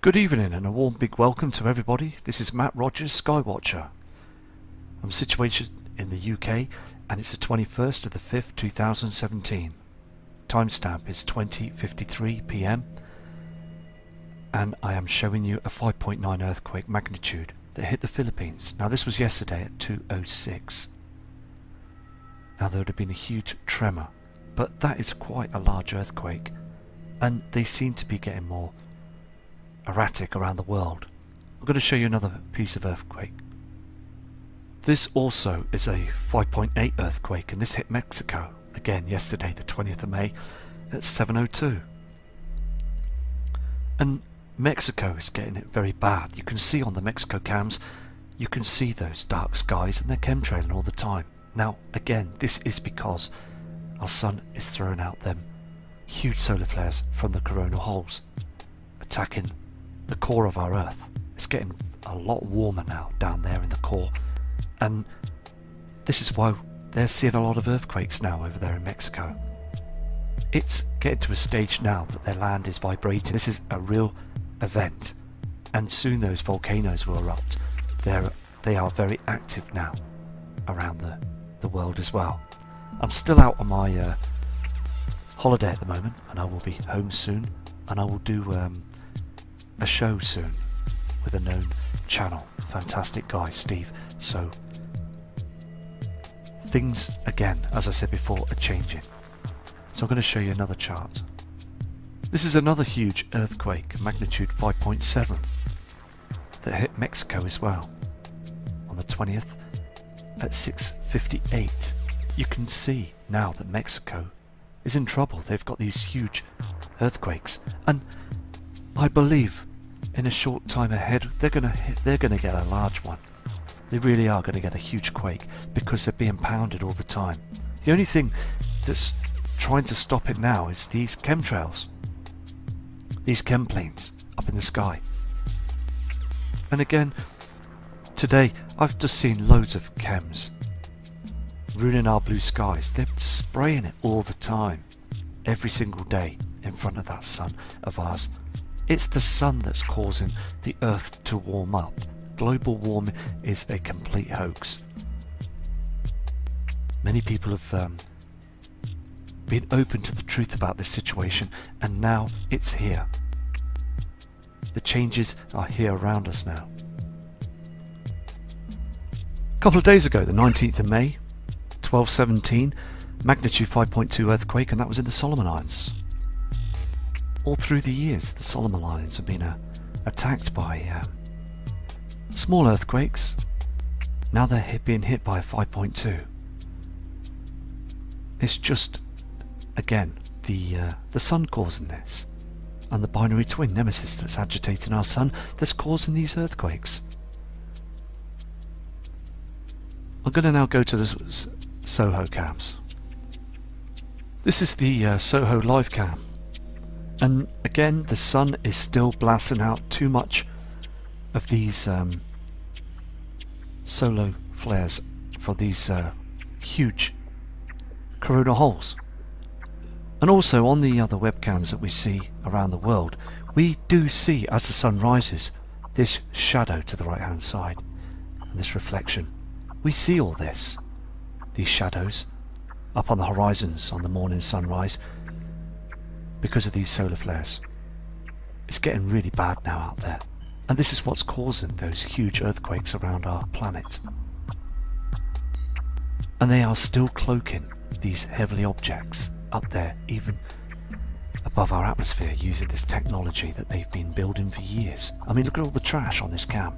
Good evening and a warm big welcome to everybody. This is Matt Rogers, Skywatcher. I'm situated in the UK and it's the 21st of the 5th, 2017. Timestamp is 20:53 PM and I am showing you a 5.9 earthquake magnitude that hit the Philippines. Now this was yesterday at 2:06. Now there would have been a huge tremor, but that is quite a large earthquake and they seem to be getting more erratic around the world. I'm going to show you another piece of earthquake. This also is a 5.8 earthquake and this hit Mexico again yesterday, the 20th of May at 7:02. And Mexico is getting it very bad. You can see on the Mexico cams, you can see those dark skies and they're chemtrailing all the time. Now again, this is because our sun is throwing out them huge solar flares from the coronal holes, attacking the core of our Earth. It's getting a lot warmer now down there in the core, and this is why they're seeing a lot of earthquakes now over there in Mexico. It's getting to a stage now that their land is vibrating. This is a real event, and soon those volcanoes will erupt. They are very active now around the world as well. I'm still out on my holiday at the moment, and I will be home soon, and I will do a show soon with a known channel, fantastic guy Steve. So things again, as I said before, are changing. So I'm going to show you another chart. This is another huge earthquake, magnitude 5.7, that hit Mexico as well on the 20th at 6:58. You can see now that Mexico is in trouble. They've got these huge earthquakes, and I believe in a short time ahead they're gonna get a large one. They really are going to get a huge quake because they're being pounded all the time. The only thing that's trying to stop it now is these chemtrails, these chem planes up in the sky. And again, today I've just seen loads of chems ruining our blue skies. They're spraying it all the time, every single day in front of that sun of ours. It's the sun that's causing the earth to warm up. Global warming is a complete hoax. Many people have been open to the truth about this situation, and now it's here. The changes are here around us now. A couple of days ago, the 19th of May, 12:17, magnitude 5.2 earthquake, and that was in the Solomon Islands. All through the years, the Solomon Islands have been attacked by small earthquakes. Now they're being hit by a 5.2. It's just, again, the sun causing this, and the binary twin nemesis that's agitating our sun that's causing these earthquakes. I'm going to now go to the Soho cams. This is the Soho live cam. And again, the sun is still blasting out too much of these solar flares for these huge coronal holes. And also on the other webcams that we see around the world, we do see, as the sun rises, this shadow to the right hand side and this reflection. We see all this, these shadows up on the horizons on the morning sunrise, because of these solar flares. It's getting really bad now out there, and this is what's causing those huge earthquakes around our planet. And they are still cloaking these heavenly objects up there, even above our atmosphere, using this technology that they've been building for years. I mean, look at all the trash on this cam.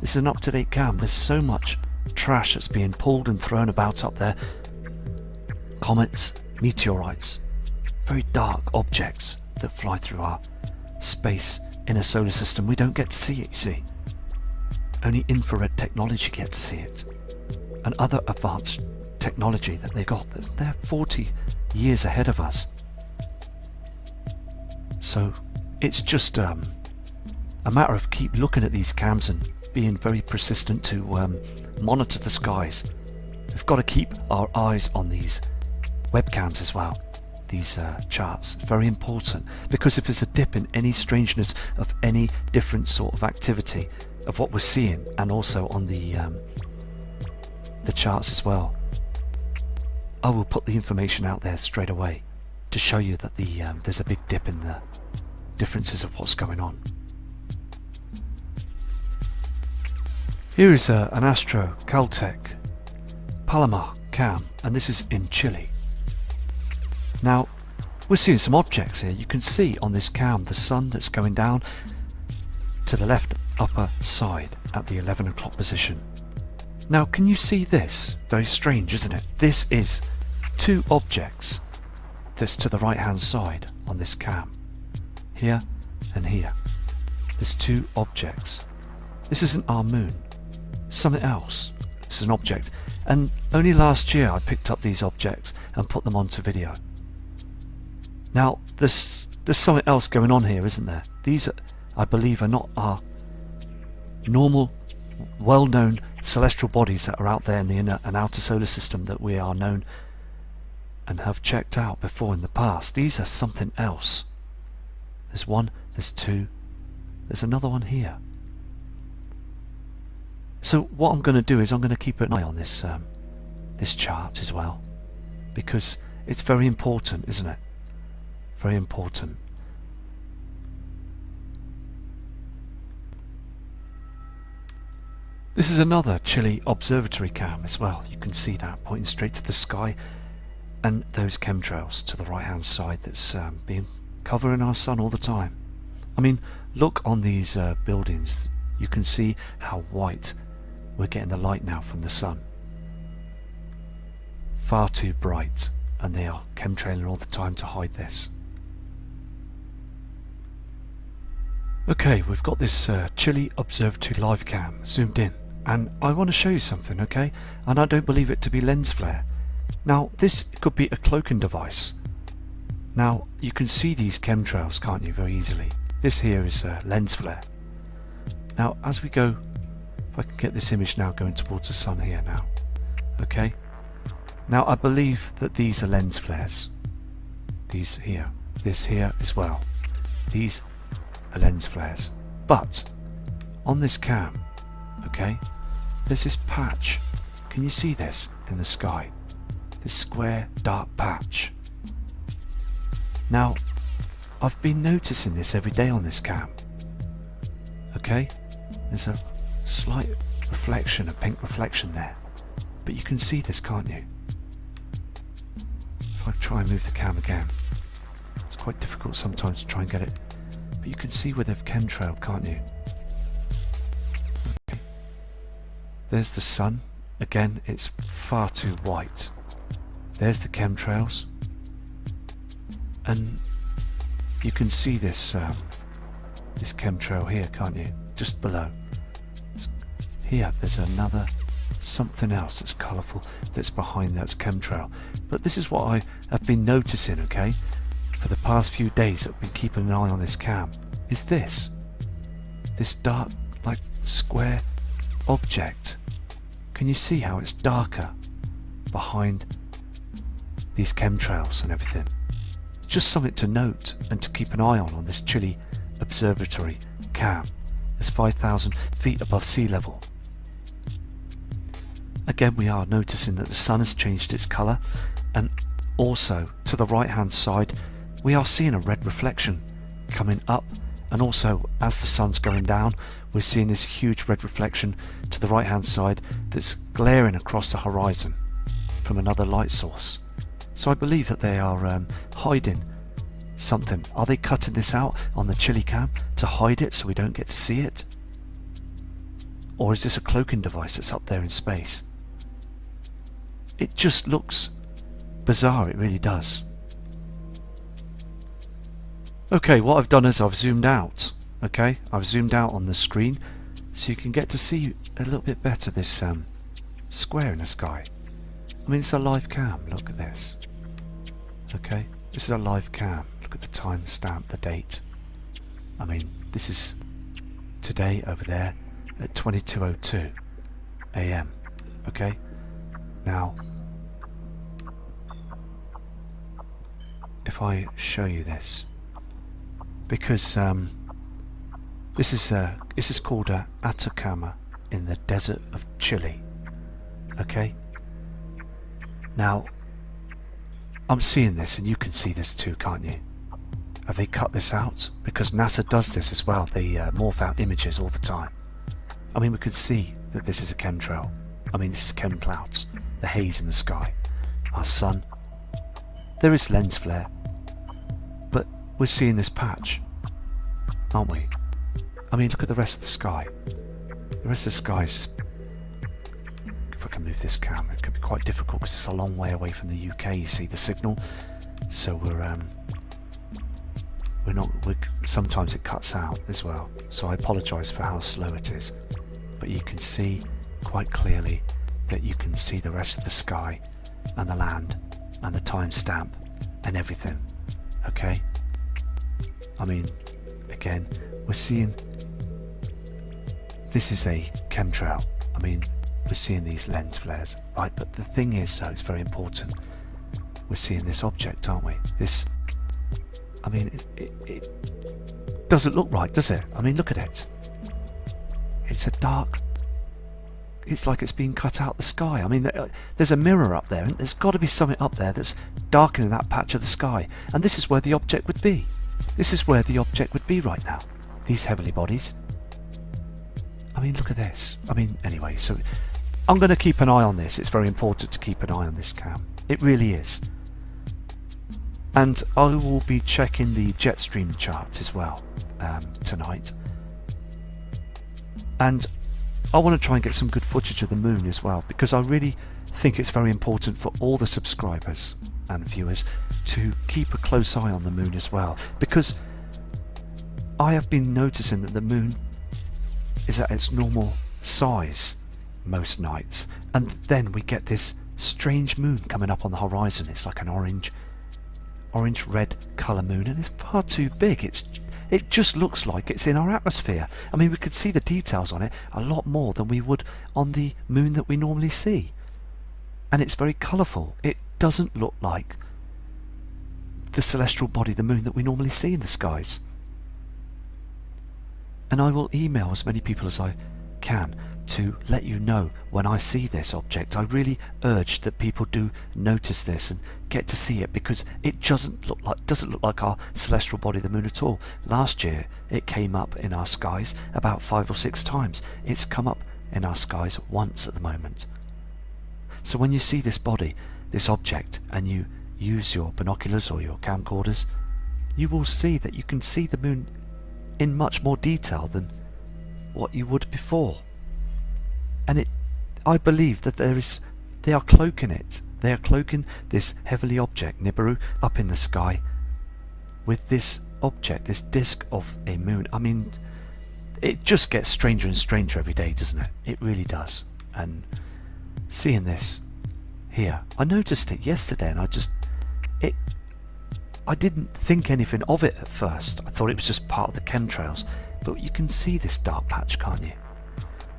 This is an up-to-date cam. There's so much trash that's being pulled and thrown about up there. Comets, meteorites, very dark objects that fly through our space in a solar system. We don't get to see it, you see. Only infrared technology gets to see it, and other advanced technology that they got. They're 40 years ahead of us. So it's just a matter of keep looking at these cams and being very persistent to monitor the skies. We've got to keep our eyes on these webcams as well. these charts. Very important, because if there's a dip in any strangeness of any different sort of activity of what we're seeing, and also on the charts as well, I will put the information out there straight away to show you that there's a big dip in the differences of what's going on. Here is an Astro Caltech Palomar cam, and this is in Chile. Now we're seeing some objects here. You can see on this cam the sun that's going down to the left upper side at the 11 o'clock position. Now can you see this? Very strange, isn't it? This is two objects that's to the right hand side on this cam. Here and here. There's two objects. This isn't our moon. Something else. It's an object. And only last year I picked up these objects and put them onto video. Now there's something else going on here, isn't there? These I believe are not our normal well-known celestial bodies that are out there in the inner and outer solar system that we are known and have checked out before in the past. These are something else. There's one, there's two, there's another one here. So what I'm going to do is I'm going to keep an eye on this this chart as well, because it's very important, isn't it? Very important. This is another Chile observatory cam as well. You can see that pointing straight to the sky, and those chemtrails to the right hand side that's being covering our sun all the time. I mean, look on these buildings. You can see how white we're getting the light now from the sun. Far too bright, and they are chemtrailing all the time to hide this. Okay, we've got this Chile observatory live cam zoomed in, and I want to show you something, okay? And I don't believe it to be lens flare. Now this could be a cloaking device. Now you can see these chemtrails, can't you, very easily. This here is lens flare. Now as we go, if I can get this image now going towards the sun here now, okay? Now I believe that these are lens flares. These here, this here as well. These are lens flares. But on this cam, okay, there's this patch. Can you see this in the sky? This square dark patch. Now I've been noticing this every day on this cam. Okay, there's a slight reflection, a pink reflection there, but you can see this, can't you? If I try and move the cam again, it's quite difficult sometimes to try and get it, but you can see where they've chemtrailed, can't you? Okay. There's the sun. Again, it's far too white. There's the chemtrails, and you can see this this chemtrail here, can't you? Just below. Here, there's another something else that's colourful that's behind that chemtrail. But this is what I have been noticing, okay, for the past few days. I've been keeping an eye on this cam. Is this dark, like square object? Can you see how it's darker behind these chemtrails and everything? Just something to note and to keep an eye on this Chile observatory cam. It's 5,000 feet above sea level. Again, we are noticing that the sun has changed its colour, and also to the right hand side we are seeing a red reflection coming up, and also as the sun's going down we're seeing this huge red reflection to the right hand side that's glaring across the horizon from another light source. So I believe that they are hiding something. Are they cutting this out on the Chile cam to hide it so we don't get to see it? Or is this a cloaking device that's up there in space? It just looks bizarre, it really does. Okay, what I've done is I've zoomed out. Okay, I've zoomed out on the screen so you can get to see a little bit better this square in the sky. I mean, it's a live cam, look at this. Okay, this is a live cam. Look at the time stamp, the date. I mean, this is today over there at 22:02 AM. Okay, now if I show you this, because this is called Atacama in the desert of Chile. Okay. Now, I'm seeing this, and you can see this too, can't you? Have they cut this out? Because NASA does this as well. They morph out images all the time. I mean, we could see that this is a chemtrail. I mean, this is chem clouds, the haze in the sky, our sun. There is lens flare, but we're seeing this patch, aren't we? I mean, look at the rest of the sky. The rest of the sky is just... If I can move this cam, it can be quite difficult because it's a long way away from the UK, you see, the signal. So sometimes it cuts out as well. So I apologise for how slow it is. But you can see quite clearly that you can see the rest of the sky and the land and the timestamp and everything. Okay? I mean, again, we're seeing... This is a chemtrail. I mean, we're seeing these lens flares, right? But the thing is, though, it's very important. We're seeing this object, aren't we? This... I mean, it doesn't look right, does it? I mean, look at it. It's a dark... It's like it's being cut out the sky. I mean, there's a mirror up there, and there's got to be something up there that's darkening that patch of the sky. And this is where the object would be. This is where the object would be right now. These heavenly bodies. I mean, look at this. I mean, anyway, so I'm going to keep an eye on this. It's very important to keep an eye on this cam. It really is. And I will be checking the jet stream chart as well tonight. And I want to try and get some good footage of the moon as well, because I really think it's very important for all the subscribers and viewers to keep a close eye on the moon as well, because I have been noticing that the moon is at its normal size most nights, and then we get this strange moon coming up on the horizon. It's like an orange red colour moon, and it's far too big. It just looks like it's in our atmosphere. I mean, we could see the details on it a lot more than we would on the moon that we normally see. And it's very colourful. It doesn't look like the celestial body, the moon, that we normally see in the skies. And I will email as many people as I can to let you know when I see this object. I really urge that people do notice this and get to see it, because it doesn't look like our celestial body, the moon, at all. Last year it came up in our skies about 5 or 6 times. It's come up in our skies once at the moment. So when you see this body, this object, and you use your binoculars or your camcorders, you will see that you can see the moon in much more detail than what you would before. And I believe that they are cloaking it. They are cloaking this heavenly object, Nibiru, up in the sky with this object, this disk of a moon. I mean, it just gets stranger and stranger every day, doesn't it? It really does. And seeing this here, I noticed it yesterday, and I didn't think anything of it at first. I thought it was just part of the chemtrails, but you can see this dark patch, can't you?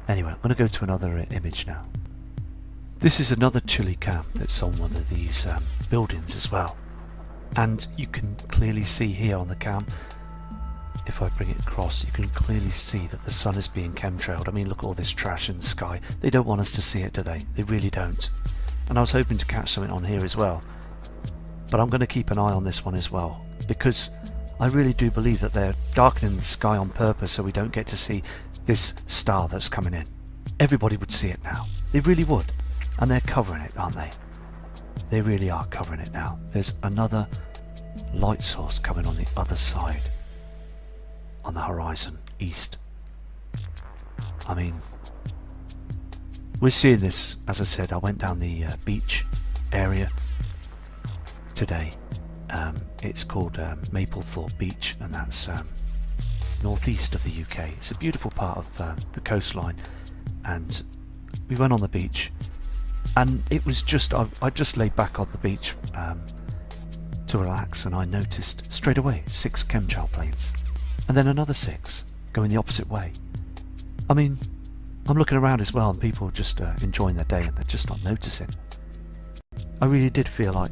Anyway, I'm going to go to another image now. This is another Chile cam that's on one of these buildings as well. And you can clearly see here on the cam, if I bring it across, you can clearly see that the sun is being chemtrailed. I mean, look at all this trash in the sky. They don't want us to see it, do they? They really don't. And I was hoping to catch something on here as well. But I'm going to keep an eye on this one as well, because I really do believe that they're darkening the sky on purpose so we don't get to see this star that's coming in. Everybody would see it now. They really would. And they're covering it, aren't they? They really are covering it now. There's another light source coming on the other side, on the horizon, east. I mean, we're seeing this. As I said, I went down the beach area today. It's called Maplethorpe Beach, and that's northeast of the UK. It's a beautiful part of the coastline, and we went on the beach, and it was just I just laid back on the beach to relax, and I noticed straight away 6 chemtrail planes, and then another 6 going the opposite way. I mean, I'm looking around as well, and people just enjoying their day, and they're just not noticing. I really did feel like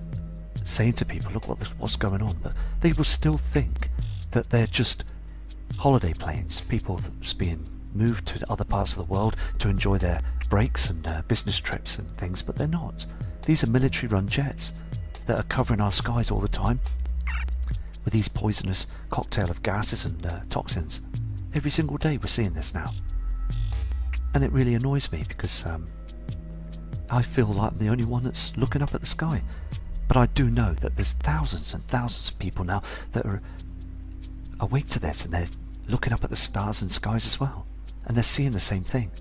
saying to people, look what's going on, but they will still think that they're just holiday planes, people that's being moved to other parts of the world to enjoy their breaks and business trips and things, but they're not. These are military-run jets that are covering our skies all the time with these poisonous cocktail of gases and toxins. Every single day we're seeing this now. And it really annoys me because I feel like I'm the only one that's looking up at the sky. But I do know that there's thousands and thousands of people now that are awake to this, and they're looking up at the stars and skies as well. And they're seeing the same thing.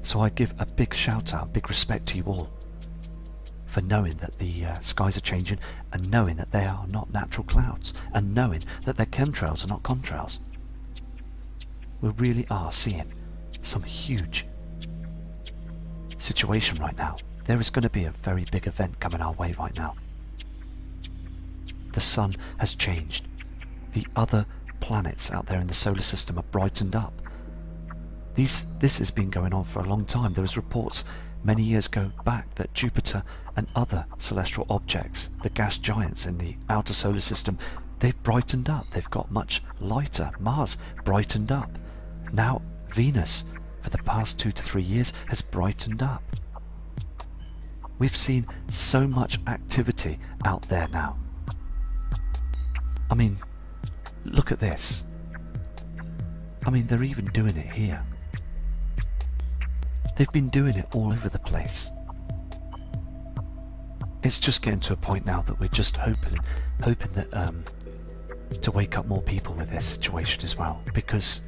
So I give a big shout out, big respect to you all for knowing that the skies are changing, and knowing that they are not natural clouds, and knowing that they're chemtrails and not contrails. We really are seeing some huge situation right now. There is going to be a very big event coming our way right now. The sun has changed. The other planets out there in the solar system are brightened up. This has been going on for a long time. There was reports many years ago back that Jupiter and other celestial objects, the gas giants in the outer solar system, they've brightened up. They've got much lighter. Mars brightened up. Now Venus, for the past 2 to 3 years, has brightened up. We've seen so much activity out there now. I mean, look at this. I mean, they're even doing it here. They've been doing it all over the place. It's just getting to a point now that we're just hoping that to wake up more people with this situation as well, because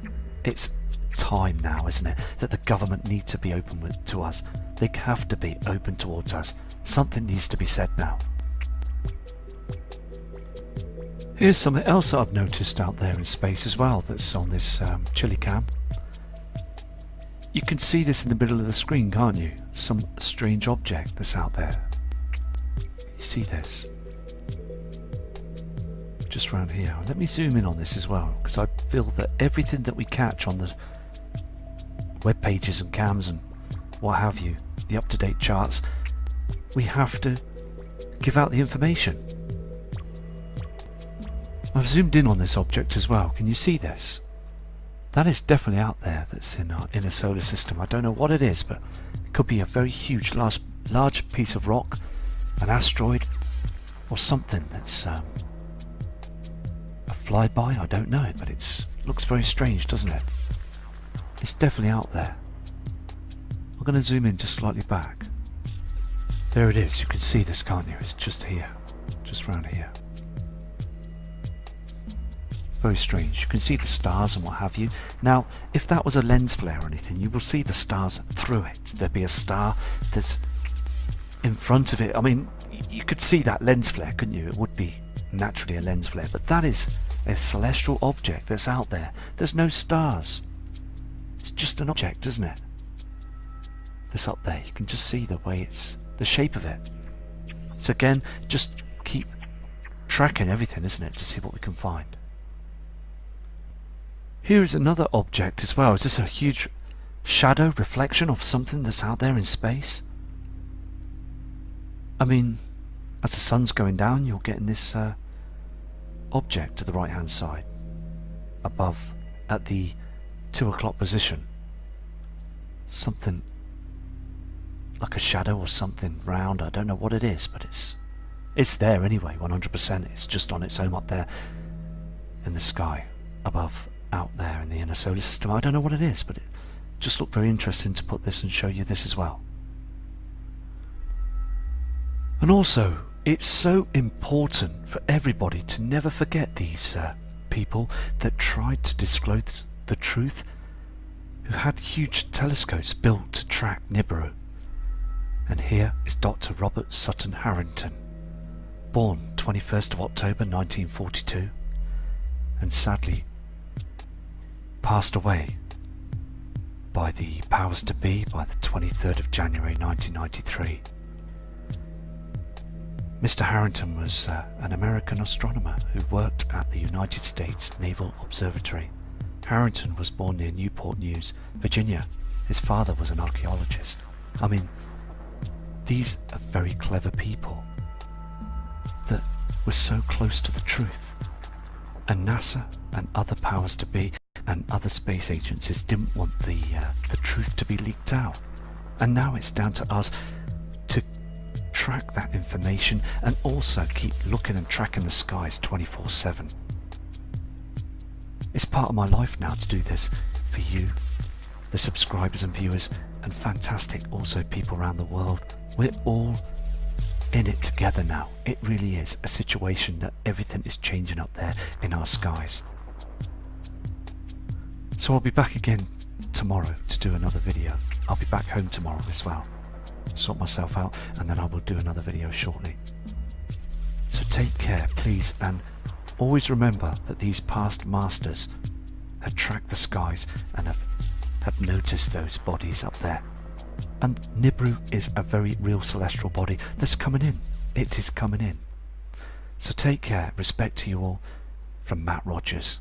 it's time now, isn't it, that the government need to be open to us. They have to be open towards us. Something needs to be said now. Here's something else that I've noticed out there in space as well that's on this chili cam. You can see this in the middle of the screen, can't you? Some strange object that's out there. You see this? Just around here. Let me zoom in on this as well, because I feel that everything that we catch on the web pages and cams and what have you, the up-to-date charts, we have to give out the information. I've zoomed in on this object as well. Can you see this? That is definitely out there, that's in our inner solar system. I don't know what it is, but it could be a very huge, large piece of rock, an asteroid, or something that's a flyby. I don't know, but it looks very strange, doesn't it? It's definitely out there. I'm going to zoom in just slightly back. There it is. You can see this, can't you? It's just here, just around here. Very strange. You can see the stars and what have you. Now, if that was a lens flare or anything, you will see the stars through it. There'd be a star that's in front of it. I mean, you could see that lens flare, couldn't you? It would be naturally a lens flare, but that is a celestial object that's out there. There's no stars. It's just an object, isn't it? That's up there. You can just see the way it's, the shape of it. So again, just keep tracking everything, isn't it, to see what we can find. Here is another object as well. Is this a huge shadow reflection of something that's out there in space? I mean, as the sun's going down, you're getting this object to the right hand side above at the 2 o'clock position. Something like a shadow or something round. I don't know what it is, but it's there anyway, 100%. It's just on its own up there in the sky above, out there in the inner solar system. I don't know what it is, but it just looked very interesting to put this and show you this as well. And also, it's so important for everybody to never forget these people that tried to disclose the truth, who had huge telescopes built to track Nibiru. And here is Dr. Robert Sutton Harrington, born 21st of October 1942, and sadly passed away by the powers to be by the 23rd of January 1993. Mr. Harrington was an American astronomer who worked at the United States Naval Observatory. Harrington was born near Newport News, Virginia. His father was an archaeologist. I mean, these are very clever people. were so close to the truth. And NASA and other powers to be and other space agencies didn't want the truth to be leaked out. And now it's down to us to track that information and also keep looking and tracking the skies 24/7. It's part of my life now to do this for you, the subscribers and viewers, and fantastic also people around the world. We're all in it together now. It really is a situation that everything is changing up there in our skies. So I'll be back again tomorrow to do another video. I'll be back home tomorrow as well. Sort myself out and then I will do another video shortly. So take care please, and always remember that these past masters have tracked the skies and have noticed those bodies up there. And Nibiru is a very real celestial body that's coming in. It is coming in. So take care. Respect to you all from Matt Rogers.